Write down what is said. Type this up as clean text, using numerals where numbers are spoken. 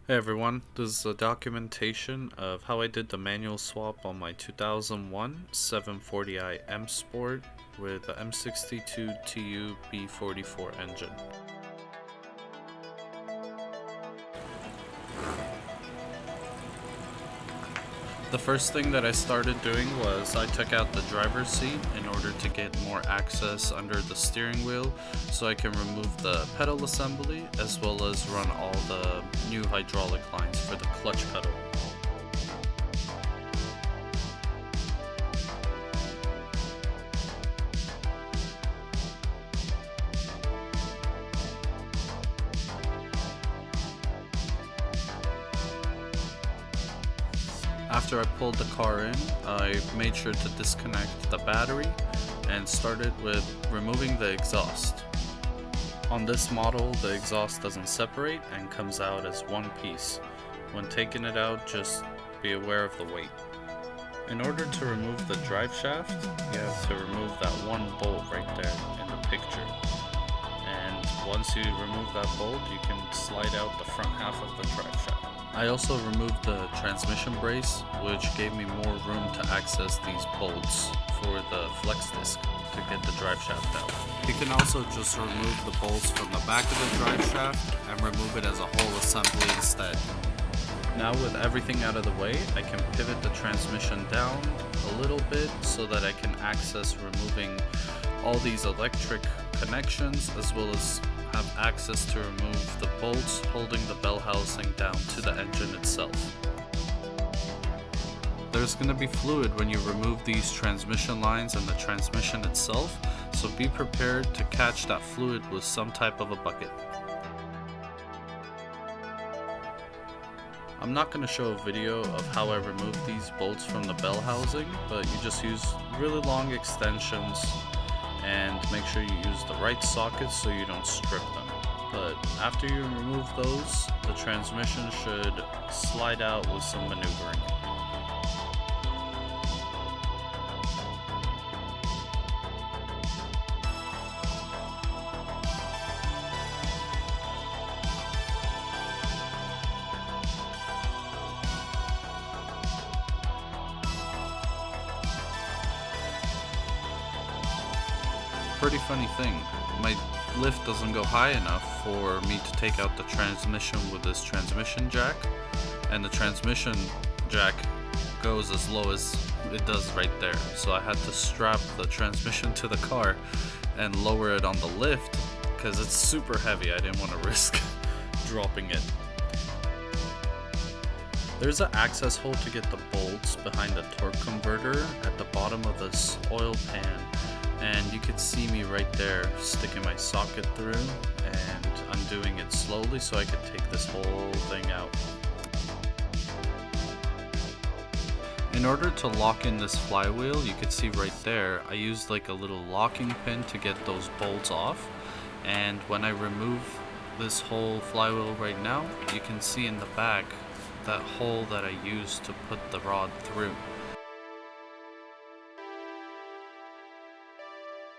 Hey everyone, this is a documentation of how I did the manual swap on my 2001 740i M Sport with the M62 TU B44 engine. The first thing that I started doing was I took out the driver's seat in order to get more access under the steering wheel so I can remove the pedal assembly as well as run all the new hydraulic lines for the clutch pedal. After I pulled the car in, I made sure to disconnect the battery and started with removing the exhaust. On this model, the exhaust doesn't separate and comes out as one piece. When taking it out, just be aware of the weight. In order to remove the drive shaft, you have to remove that one bolt right there in the picture. And once you remove that bolt, you can slide out the front half of the drive shaft. I also removed the transmission brace, which gave me more room to access these bolts for the flex disc to get the drive shaft out. You can also just remove the bolts from the back of the drive shaft and remove it as a whole assembly instead. Now with everything out of the way, I can pivot the transmission down a little bit so that I can access removing all these electric connections as well as have access to remove the bolts holding the bell housing down to the engine itself. There's going to be fluid when you remove these transmission lines and the transmission itself, so be prepared to catch that fluid with some type of a bucket. I'm not going to show a video of how I remove these bolts from the bell housing, but you just use really long extensions and make sure you use the right sockets so you don't strip them. But after you remove those, the transmission should slide out with some maneuvering. Pretty funny thing, my lift doesn't go high enough for me to take out the transmission with this transmission jack, and the transmission jack goes as low as it does right there, so I had to strap the transmission to the car and lower it on the lift because it's super heavy. I didn't want to risk dropping it. There's an access hole to get the bolts behind the torque converter at the bottom of this oil pan, and you could see me right there sticking my socket through and undoing it slowly so I could take this whole thing out. In order to lock in this flywheel, you could see right there, I used like a little locking pin to get those bolts off, and when I remove this whole flywheel right now, you can see in the back that hole that I used to put the rod through.